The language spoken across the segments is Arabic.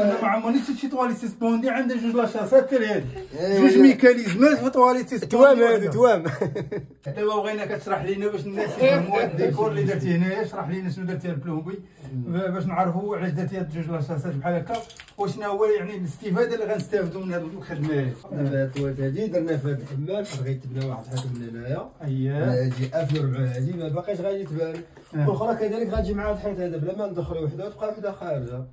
انا ما عمرني شفت شي طواليت سبوندي عندها جوج لاشاسات حتى لهادي جوج ميكانيزمات في طواليت سبوندي توام هادو توام. دابا بغينا كتشرح لينا باش الناس يفهموا هاد الديكور اللي درتي هنايا. شرح لينا شنو درتي البلومبي باش نعرفوا علاش درتي هاد جوج لاشاسات بحال هكا وشنو هو يعني الاستفاده اللي غنستافدوا من هاد الخدمه هادي. دابا هاد الطواليت هادي درنا في هاد الحمام حيت غيتبنى واحد الحكم من هنايا. اييه هادي 1004 هادي ما باقيش غادي تبان. والاخرى كذلك غتجي مع هاد الحيط هذا بلا ما ندخلوا وحده وتبقى وحده خارجه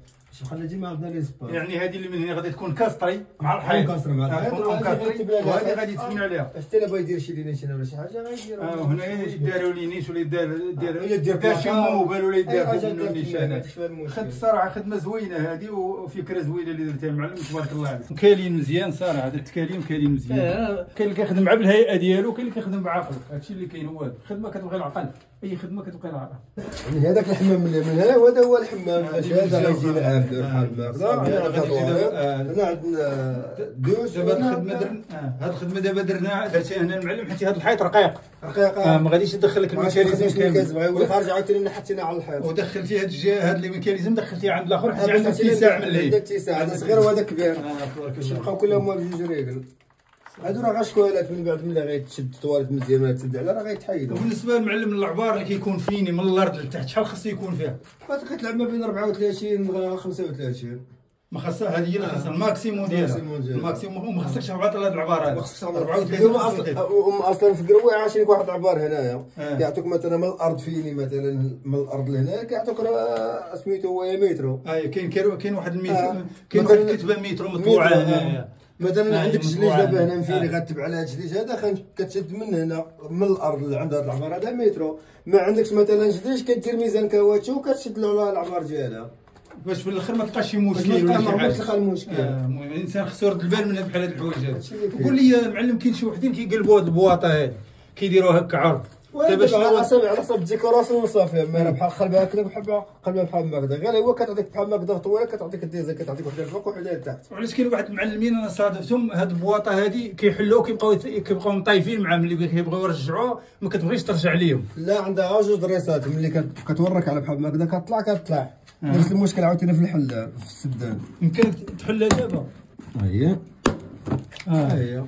باش بقينا ديما عندنا لي سبور. يعني هذه اللي من هنا غادي تكون كاستري مع الحيط كاسر مع الحيط وهذه غادي تبنى عليها. حتى الا بغا يدير شي لينيش ولا شي حاجه غيديرها. وهنا يداروا لينيش ولا يدار شي موبل ولا يدار منه نيشانات. خدت الصراحه خدمه زوينه هذه وفكره زوينه اللي درتيها المعلم تبارك الله عليك. كاين مزيان صراحه هذا التكاليم كاين مزيان. كاين اللي كيخدم مع بالهيئه ديالو وكاين اللي كيخدم بعقله. هادشي اللي كاين هو الخدمه كتبغي العقل. اي خدمه كتبقى العقل. يعني هذاك الحمام من هنا وهذا هو الحمام. هذا غيجي لعاب بحال هنا عندنا دوش. دابا الخدمه درنا هاد الخدمه دابا درتيها هنا المعلم حيت هاد الحيط رقيق رقيقه ما غاديش يدخل لك الميكانيزم كامل كتبغي ولا خارج عاوتاني حطينا على الحيط ودخلتي هاد الجهه هاد الميكانيزم دخلتيه عند الاخر حيت عندك اتساع من اللهي. عندك اتساع هذا صغير وهذا كبير باش يبقاو كلهم بجوج رجل. هادو راه غشكوالات من بعد ملي غيتشد الطواليت مزيان ولا تسد عليها راه غيتحيدوا. وبالنسبه للمعلم العبار اللي كيكون فيني من الارض لتحت شحال خصو يكون فيها؟ كتلعب ما بين 34 و 35. ما خاصها هذه هي اللي خاصها الماكسيموم ديالها. الماكسيموم وما خصكش تهبط على هاد العبار هذا. ما خصكش 34 اصلا في قروي عايشين واحد العبار هنايا كيعطوك مثلا من الارض فيني مثلا من الارض لهنا كيعطوك سميتو هو مترو. كاين واحد المتر كاين واحد الكتبه مترو مطبوعه هنايا. مثلا عندك جليج دابا هنا مفيني غتبع على هاد الجليج هذا كتشد من هنا من الارض لعند هاد العبار هذا مترو. ما عندكش مثلا جليج كدير ميزان كاواتشو وكتشد له على العبار ديالها باش في الاخر ما تلقاش شي مشكل ولا شي حاجه. تلقى المشكل. الانسان خصو يرد البال من بحال هاد الحوايج هادي. قول لي المعلم كاين شي وحدين كيقلبوا هاد البواطه هادي كيديروها هكا عرض دابا على حسب الديكوراسيون وصافي. ما بحال قلبها هكذا قلبها بحال هكذا غير هو كتعطيك بحال هكذا طويله كتعطيك الديزا كتعطيك وحده الفوق وحده لتحت. وعلاش كاين واحد المعلمين انا صادفتهم هاد البواطه هادي كيحلوها كيبقاو مطايفين مع ملي كيبغيو يرجعوها ما كتبغيش ترجع ليهم. لا عندها جوج دريسات ملي كتورك على بحال هكذا كتطلع نفس المشكل عاوتاني في الحل في السدان. يمكنك تحلها دابا. هي هي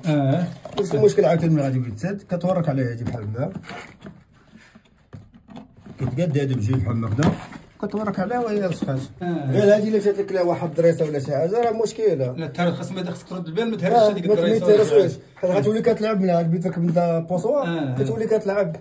نفس المشكل عاوتاني ملي غادي يتسد كتورك عليها هادي بحال هكا كتقاد هادي بجوج بحال هكذا كتورك عليها وهي رسخات. غير هادي الا جات لك واحد الدريسه ولا شي حاجه راه مشكله. لا تهرس خاص ما خصك ترد البال ما تهرسش هذيك الدريسه. ما تهرسش حيت غتولي كتلعب منها بيتك بدا بوصوه كتولي كتلعب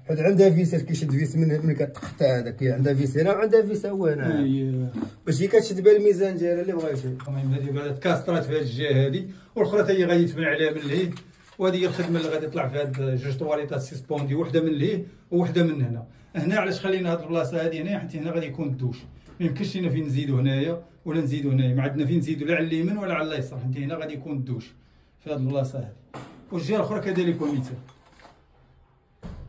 حيت عندها فيسات كيشد فيس من ملي كتقطع هذاك عندها فيس هنا وعندها فيس هو هنا باش هي كتشد بها الميزان ديالها اللي بغيتي. المهم هذه بعد كاسترات في هذه الجهه هذه والاخرى حتى هي غادي تبنى عليها من اللهي. وهذه هي الخدمه اللي غادي تطلع في هاد جوج طواليطات سيسبوندي وحده من اللهي وحده من هنا. هنا علاش خلينا هاد البلاصه هذه هنا حيت هنا غادي يكون الدوش. ما يمكنش لينا فين نزيدو هنايا ولا نزيدو هنايا ما عندنا فين نزيدو لا على اليمين ولا على اليسار حيت هنا غادي يكون الدوش في هاد البلاصه هذه. والجهه الاخرى كذلك مثال.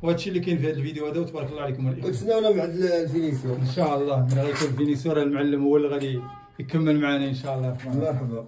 وهذا الشيء اللي كاين في هذا الفيديو هذا وتبارك الله عليكم الاخوان. وتسناونا مع الفينيسيون ان شاء الله ملي غيكون الفينيسيون المعلم هو اللي غادي يكمل معنا ان شاء الله. مرحبا.